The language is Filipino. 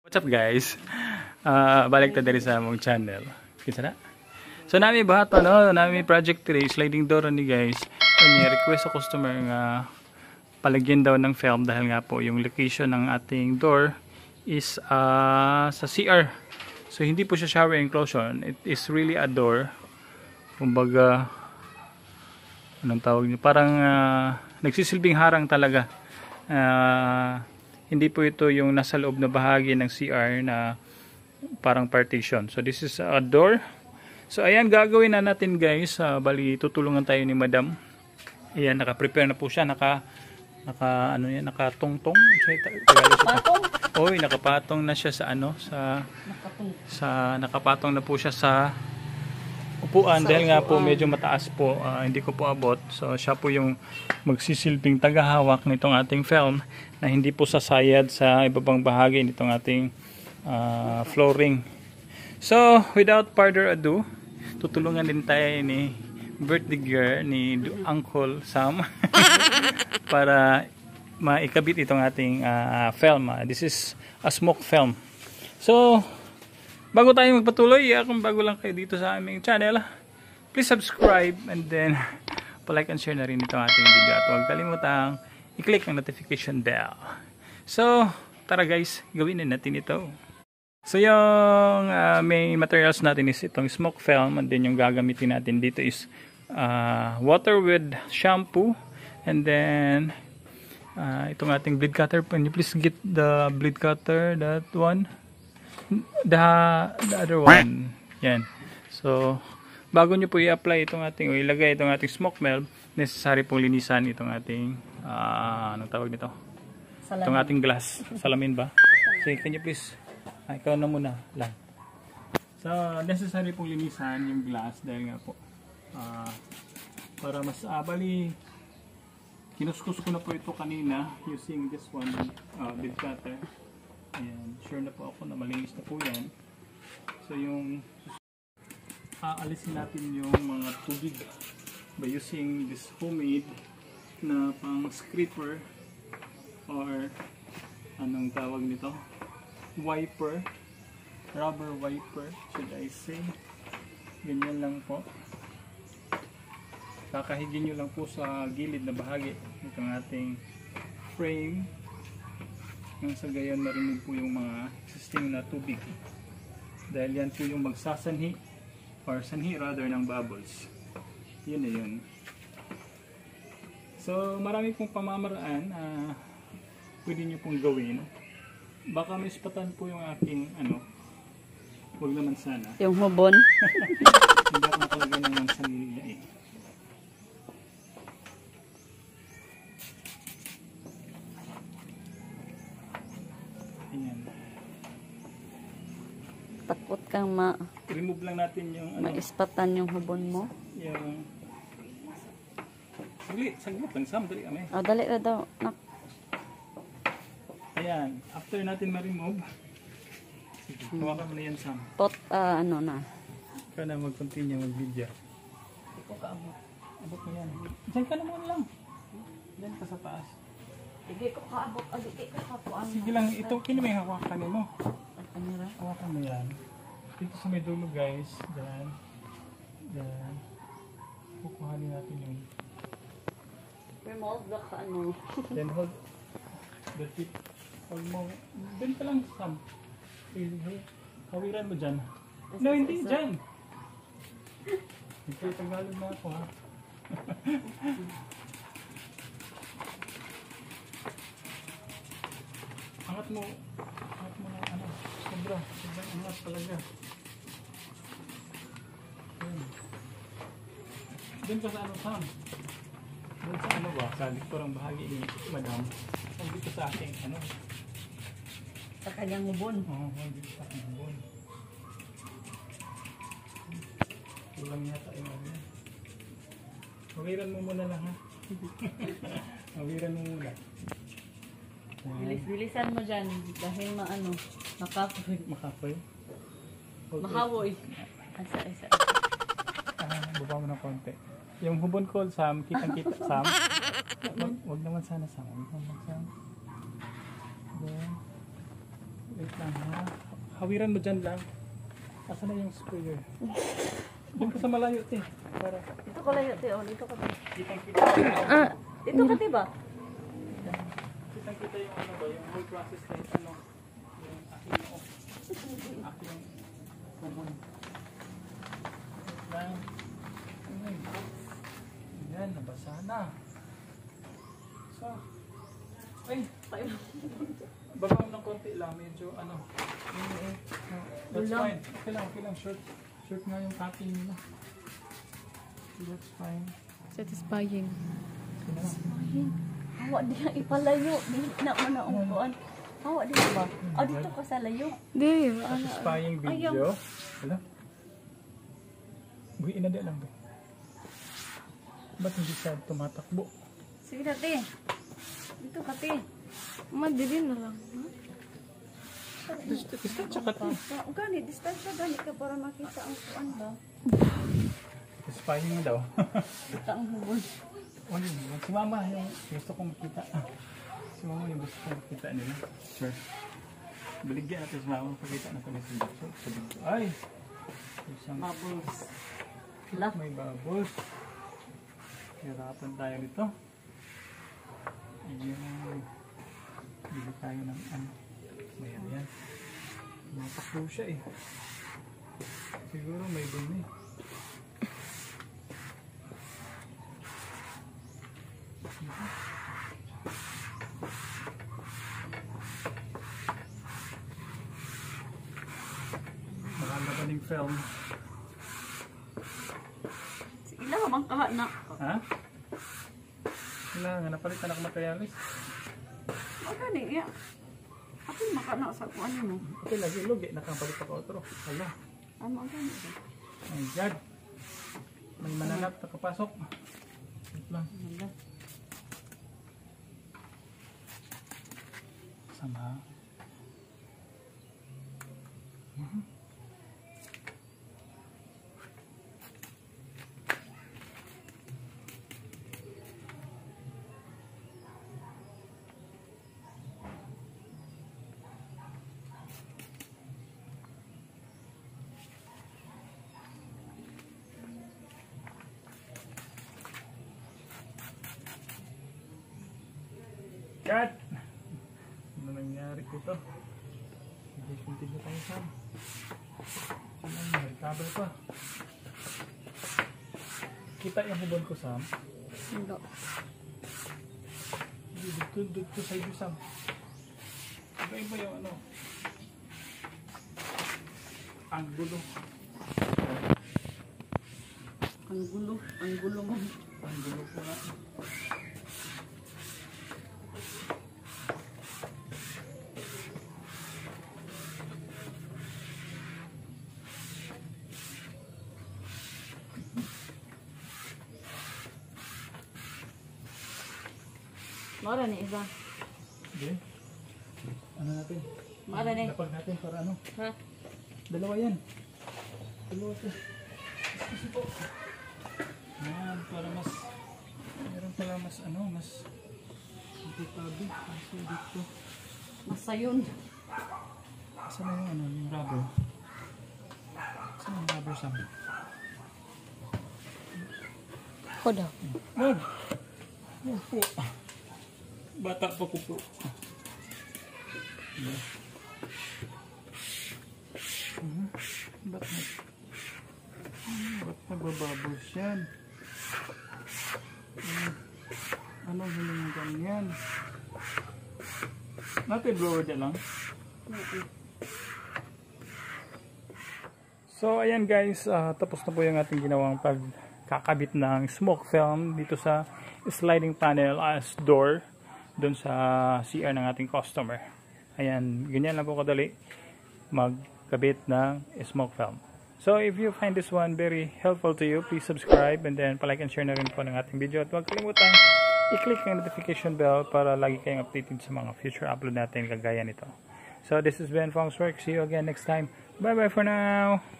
What's up guys? Balik ta diri sa among channel. Kita na? So nami bahato no, nami project 3 sliding door ni guys. Ani request sa customer nga palagyan daw ng film dahil nga po yung location ng ating door is sa CR. So hindi po siya shower enclosure. It is really a door. Kumbaga anong tawag niyo? Parang nagsisilbing harang talaga. Hindi po ito yung nasa loob na bahagi ng CR na parang partition. So this is a door. So ayan, gagawin na natin guys. Bali tutulungan tayo ni Madam. Ayan, naka-prepare na po siya, ano yan, nakatungtong. Patong? Oy, nakapatong na siya sa ano, nakapatong na po siya sa upuan dahil nga po medyo mataas po, hindi ko po abot. So siya po yung magsisilbing tagahawak nitong ating film na hindi po sasayad sa ibabang bahagi nitong ating flooring. So without further ado, tutulungan din tayo ni birthday girl ni Uncle Sam para maikabit itong ating film. This is a smoke film. So bago tayo magpatuloy, kung bago lang kayo dito sa aming channel, please subscribe and then palike and share na rin itong ating video at huwag kalimutang i-click ang notification bell. So tara guys, gawin na natin ito. So yung main materials natin is itong smoke film, and then yung gagamitin natin dito is water with shampoo, and then itong ating blade cutter. Can you please get the blade cutter, that one? The other one. Yan. So bago nyo po i-apply itong ating, o ilagay itong ating smoke film, necessary pong linisan itong ating anong tawag nito? Salamin. Itong ating glass. Salamin ba? So can you please, ikaw na muna lang. So necessary pong linisan yung glass dahil nga po para mas bali kinuskus ko na po ito kanina using this one, blade cutter. Ayan, sure na po ako na malinis na po yan. So yung aalisin natin yung mga tubig by using this homemade na pang scraper or anong tawag nito, wiper, rubber wiper should I say. Ganyan lang po, kakahigin nyo lang po sa gilid na bahagi itong ating frame nang sa gayon marinig po yung mga existing na tubig dahil yan po yung magsasanhi or sanhi rather ng bubbles. Yun na yun. So marami pong pamamaraan pwede nyo pong gawin. Baka may ispatan po yung aking wag naman sana Yung hubon. hindi ako nakalagay ng mansanilla eh. Ayan. Takot kang Remove lang natin yung maispatan yung hubon mo. Yung saglit lang Sam, dali kami. Dali na daw. Ayan, after natin ma-remove, hawakan mo na yan Sam. Ano na. Ikaw na mag-continue mag-video. Ito ka abot. Abot mo yan. Diyan ka naman lang. Diyan ka sa taas. Hindi ko kaabot. Hindi ko kapuan. Sige lang, ito kino may hawakan mo. Kamera. Hawakan mo yan. Dito sa may dulo guys. Diyan. Diyan. Kukuhanin natin yung Remote the ano. then hold the tip. Hold mo. Diyan ka lang Sam. Hawiran mo dyan. No, hindi dyan. Ito Tagalog na ako ha. Angat mo na sobrang angat talaga. Diyan ka sa Sam? Diyan sa ba? Sa likturang bahagi ni Madam. Huwag dito sa aking Sa kanyang hubon. Oo, huwag dito sa aking hubon. Kulang yata yung hawiran mo muna lang ha. Hawiran mo muna. Bilis-bilisan mo dyan dahil makapoy. Makapoy? Mahawoy. Isa. Baba mo ng konti. Yung hubon ko Sam, kitang-kita Sam. Wag naman sana Sam. Wag naman Sam. Then, wait lang ha. Hawiran mo dyan lang. Asa na yung sprayer? Doon ka sa malayo, te. Para Dito ko layo, te. Oh, dito ka, te. kitang-kita. Dito ka, te ba? Kitang-kita yung ano ba, yung whole process na yung ano, yung aking sabon. Lang. Ayan, nabasa na. So, ay, baka mo ng konti lang, medyo ano. That's Wala. fine. Okay lang, short. Short nga yung cutting nila. That's fine. Satisfying. Okay na lang. Ayun. Hawa diya ipalayo. Dili na mo na umuan. Hawa diya ba? Ah, dito ka sa layo. Di, Satisfying video. Wala. Buhiin na di lang ba? Ba't hindi siya tumatakbo? Sige na, te. Dito ka, te. madali na lang. Distansya ka to. Gani, distansya gani ka para makita ang kuan ba? Satisfying mo daw. Kita ang hubon. Wala, si mama yung gusto kong makita. Si mama yung gusto kong makita nila. Sure. Baligyan natin si mama. Pakita na kami sa video. Ay! Isang Bubbles. Lak. may bubbles. Hirapan tayo nito. Ayun. Bili tayo ng ano. Bayan yan. Matakbo siya eh. Siguro may dumi. Makalabaning film. Ila ka bang kaha na? Ha? Kailangan, napalitan ako materialis. Gani, iya. Ako makana sa kuan mo. Okay, lagi lugi. Nakapalit ako otro. Hala. Ano ang gani? My God. May mananap nakapasok. Wait lang. Wala. Sama. Cut! Ano nangyari dito? Sige, continue tayo Sam. May kabel pa. Kita yung hubon ko Sam. Hindi. Dito sa iyo Sam. Iba yung ano. Ang gulo. Ang gulo mo. Ang gulo ko na. Mara ni isa. Okay. Ano natin? Mara ni. Lapag natin para ano? Ha? Dalawa yan. Dalawa ito. Kasi po. Yan, para mas meron pala mas ano, mas tabi. Kasi dito. Masayon. Saan na yung ano, yung rubber? Saan yung rubber Sam? Ako daw. Wag! Wag po. Bata pa ko po. Ba't nagbabubbles yan? Anong hiling ganyan? Natin blower dyan lang. So ayan guys, tapos na po yung ating ginawang pagkakabit ng smoke film dito sa sliding panel as door doon sa CR ng ating customer. Ayan, ganyan lang po kadali magkabit ng smoke film. So if you find this one very helpful to you, please subscribe and then palike and share na rin po ng ating video at huwag kalimutan i-click ang notification bell para lagi kayong updated sa mga future upload natin kagaya nito. So this is Ben Fongswork. See you again next time. Bye bye for now.